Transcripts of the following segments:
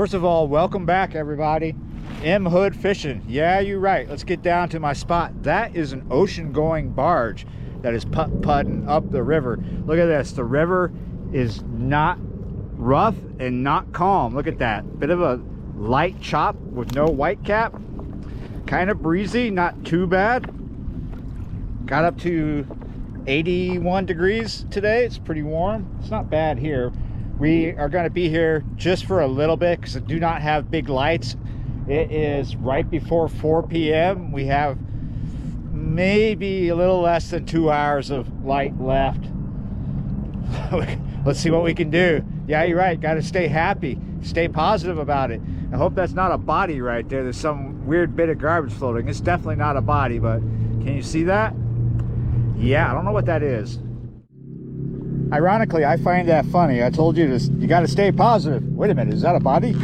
First of all, welcome back everybody. M Hood Fishing. Yeah, you're right. Let's get down to my spot. That is an ocean going barge that is putt-putting up the river. Look at this. The river is not rough and not calm. Look at that. Bit of a light chop with no white cap. Kind of breezy, not too bad. Got up to 81 degrees today. It's pretty warm. It's not bad here. We are going to be here just for a little bit because I do not have big lights. It is right before 4 p.m. We have maybe a little less than 2 hours of light left. Let's see what we can do. Yeah, you're right. Got to stay happy. Stay positive about it. I hope that's not a body right there. There's some weird bit of garbage floating. It's definitely not a body, but can you see that? Yeah, I don't know what that is. Ironically, I find that funny. I told you you got to stay positive. Wait a minute, is that a body?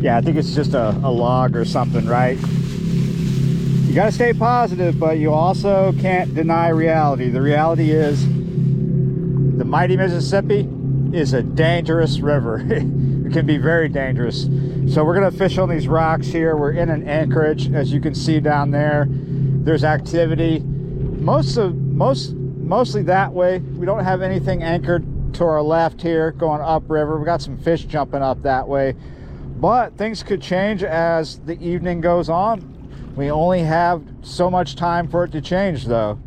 Yeah, I think it's just a log or something, right? You got to stay positive, but you also can't deny reality. The reality is the mighty Mississippi is a dangerous river. It can be very dangerous. So we're going to fish on these rocks here. We're in an anchorage, as you can see down there. There's activity. Mostly that way. We don't have anything anchored to our left here going upriver. We got some fish jumping up that way, but things could change as the evening goes on. We only have so much time for it to change though.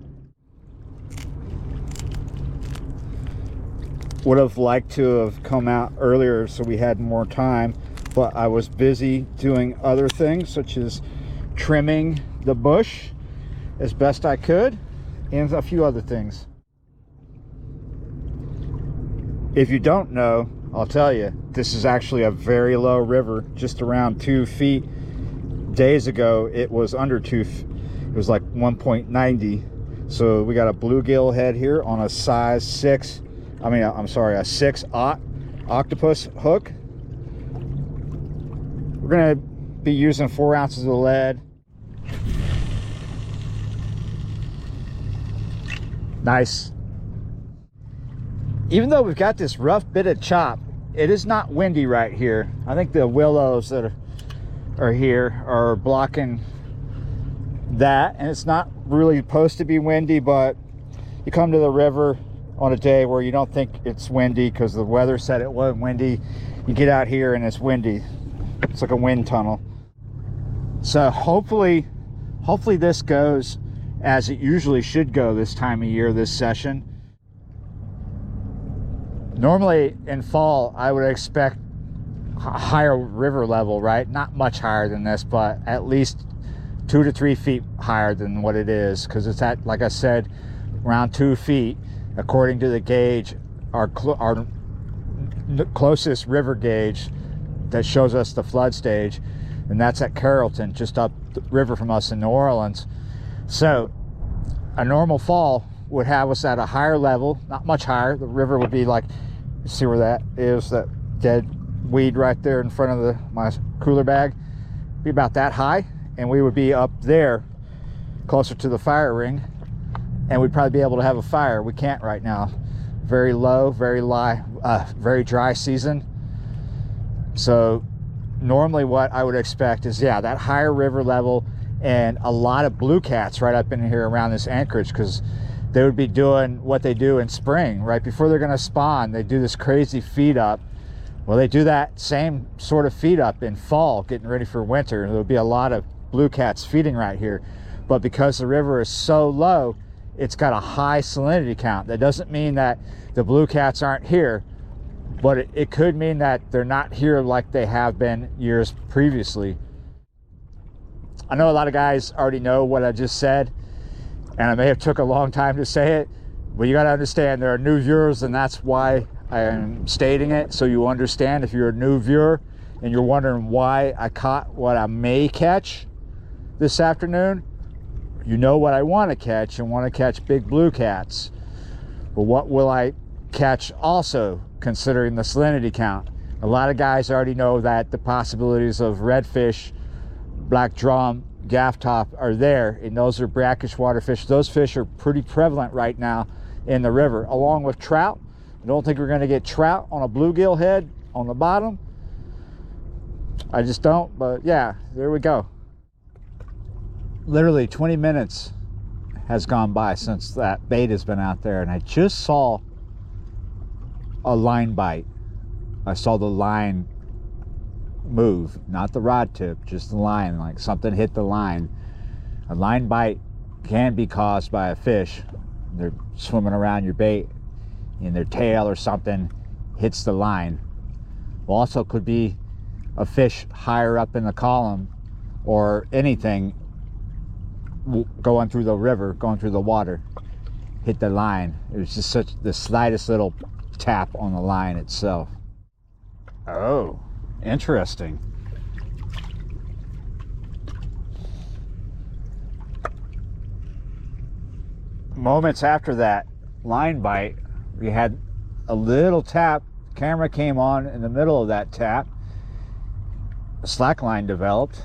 Would have liked to have come out earlier so we had more time, but I was busy doing other things such as trimming the bush as best I could and a few other things. If you don't know, I'll tell you, this is actually a very low river, just around 2 feet. Days ago it was under 2 feet. It was like 1.90. So we got a bluegill head here on a size 6, a 6/0 octopus hook. We're gonna be using 4 ounces of lead. Nice. Even though we've got this rough bit of chop, it is not windy right here. I think the willows that are here are blocking that, and it's not really supposed to be windy, but you come to the river on a day where you don't think it's windy because the weather said it wasn't windy. You get out here and it's windy. It's like a wind tunnel. So hopefully this goes as it usually should go this time of year, this session. Normally in fall, I would expect a higher river level, right? Not much higher than this, but at least 2 to 3 feet higher than what it is, because it's at, like I said, around 2 feet, according to the gauge, our closest river gauge that shows us the flood stage, and that's at Carrollton, just up the river from us in New Orleans. So a normal fall would have us at a higher level, not much higher. The river would be like, you see where that is, that dead weed right there in front of my cooler bag, be about that high, and we would be up there closer to the fire ring, and we'd probably be able to have a fire. We can't right now. Very low, very dry season. So normally what I would expect is, yeah, that higher river level and a lot of blue cats right up in here around this anchorage, because they would be doing what they do in spring. Right before they're going to spawn, they do this crazy feed up. Well, they do that same sort of feed up in fall, getting ready for winter. There'll be a lot of blue cats feeding right here, but because the river is so low, it's got a high salinity count. That doesn't mean that the blue cats aren't here, but it could mean that they're not here like they have been years previously. I know a lot of guys already know what I just said, and I may have took a long time to say it, but you got to understand there are new viewers, and that's why I am stating it, so you understand. If you're a new viewer and you're wondering why I caught what I may catch this afternoon, you know what I want to catch, and want to catch big blue cats. But what will I catch also, considering the salinity count? A lot of guys already know that the possibilities of redfish, black drum, gaff top are there, and those are brackish water fish. Those fish are pretty prevalent right now in the river, along with trout. I don't think we're going to get trout on a bluegill head on the bottom, I just don't, but yeah, there we go. Literally 20 minutes has gone by since that bait has been out there, and I just saw a line bite. I saw the line move, not the rod tip, just the line, like something hit the line. A line bite can be caused by a fish. They're swimming around your bait and their tail or something hits the line. Also could be a fish higher up in the column, or anything going through the river, going through the water, hit the line. It was just such the slightest little tap on the line itself. Oh, interesting. Moments after that line bite, we had a little tap. Camera came on in the middle of that tap. A slack line developed.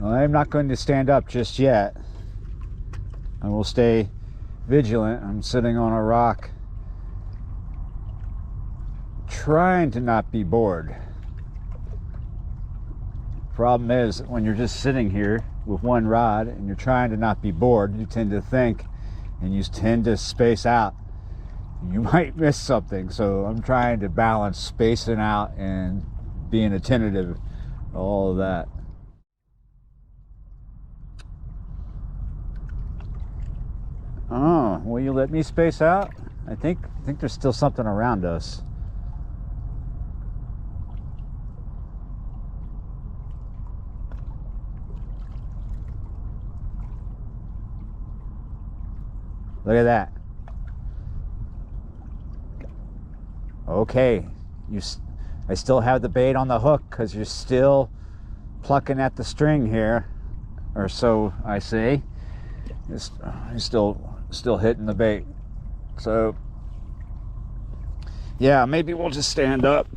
I'm not going to stand up just yet. I will stay vigilant. I'm sitting on a rock, trying to not be bored. Problem is, when you're just sitting here with one rod and you're trying to not be bored, you tend to think and you tend to space out. You might miss something, so I'm trying to balance spacing out and being attentive, all of that. Oh, will you let me space out? I think there's still something around us. Look at that. Okay, I still have the bait on the hook because you're still plucking at the string here, or so I say. It's still hitting the bait. So yeah, maybe we'll just stand up.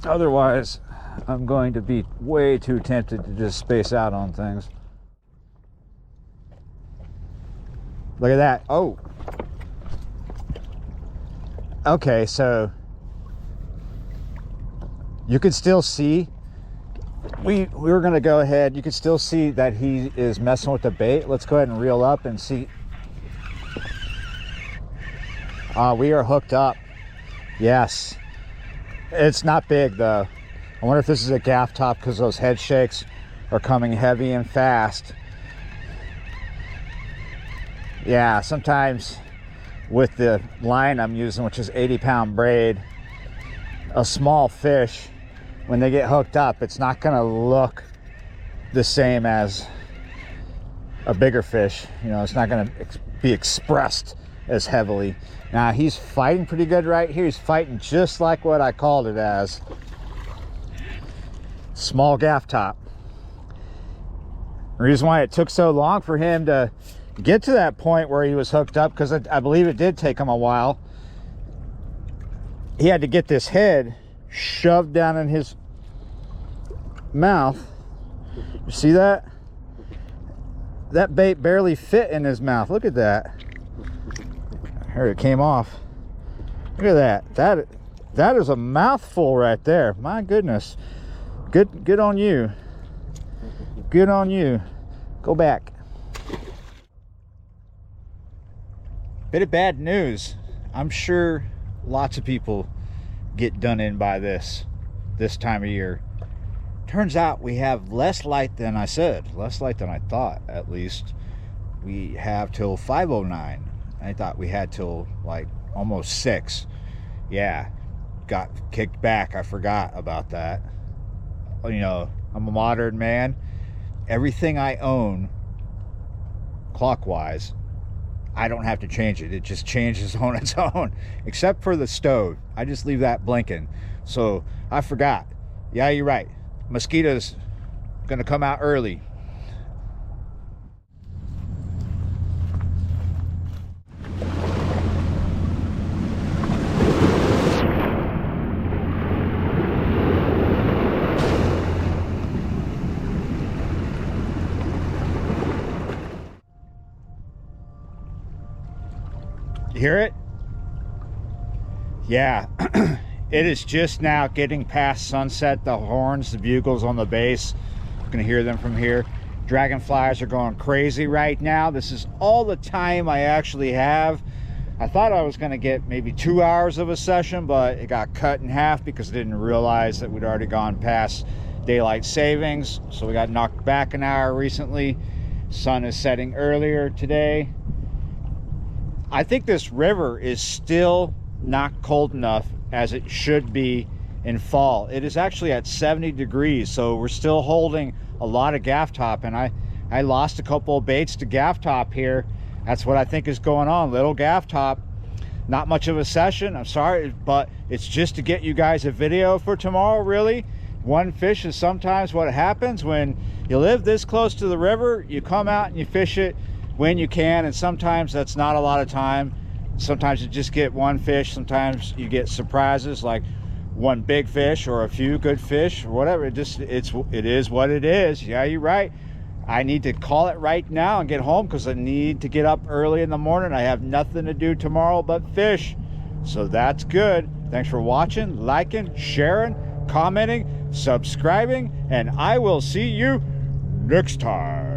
Otherwise, I'm going to be way too tempted to just space out on things. Look at that. Oh. Okay, so you could still see, we were going to go ahead, you could still see that he is messing with the bait. Let's go ahead and reel up and see. We are hooked up. Yes. It's not big though. I wonder if this is a gaff top because those head shakes are coming heavy and fast. Yeah, sometimes with the line I'm using, which is 80-pound braid, a small fish, when they get hooked up, it's not going to look the same as a bigger fish. You know, it's not going to be expressed as heavily. Now, he's fighting pretty good right here. He's fighting just like what I called it as. Small gaff top. The reason why it took so long for him to get to that point where he was hooked up, because I believe it did take him a while. He had to get this head shoved down in his mouth. You see that? That bait barely fit in his mouth. Look at that. I heard it came off. Look at that. That is a mouthful right there. My goodness. Good on you. Good on you. Go back. Bit of bad news. I'm sure lots of people get done in by this time of year. Turns out we have less light than I said. Less light than I thought, at least. We have till 5:09. I thought we had till like almost 6. Yeah, got kicked back. I forgot about that. You know, I'm a modern man. Everything I own clockwise, I don't have to change it. It just changes on its own, except for the stove. I just leave that blinking. So I forgot. Yeah, you're right. Mosquitoes gonna come out early. You hear it? Yeah. It is just now getting past sunset. The horns, the bugles on the base, you can hear them from here. Dragonflies are going crazy right now. This is all the time I actually have. I thought I was going to get maybe 2 hours of a session, but it got cut in half because I didn't realize that we'd already gone past daylight savings. So we got knocked back an hour recently. Sun is setting earlier today. I think this river is still not cold enough as it should be in fall. It is actually at 70 degrees, so we're still holding a lot of gaff top, and I lost a couple of baits to gaff top here. That's what I think is going on. Little gaff top, not much of a session, I'm sorry, but it's just to get you guys a video for tomorrow. Really, one fish is sometimes what happens when you live this close to the river. You come out and you fish it when you can, and sometimes that's not a lot of time. Sometimes you just get one fish, sometimes you get surprises like one big fish or a few good fish or whatever. It is what it is. Yeah, you're right. I need to call it right now and get home because I need to get up early in the morning. I have nothing to do tomorrow but fish, so that's good. Thanks for watching, liking, sharing, commenting, subscribing, and I will see you next time.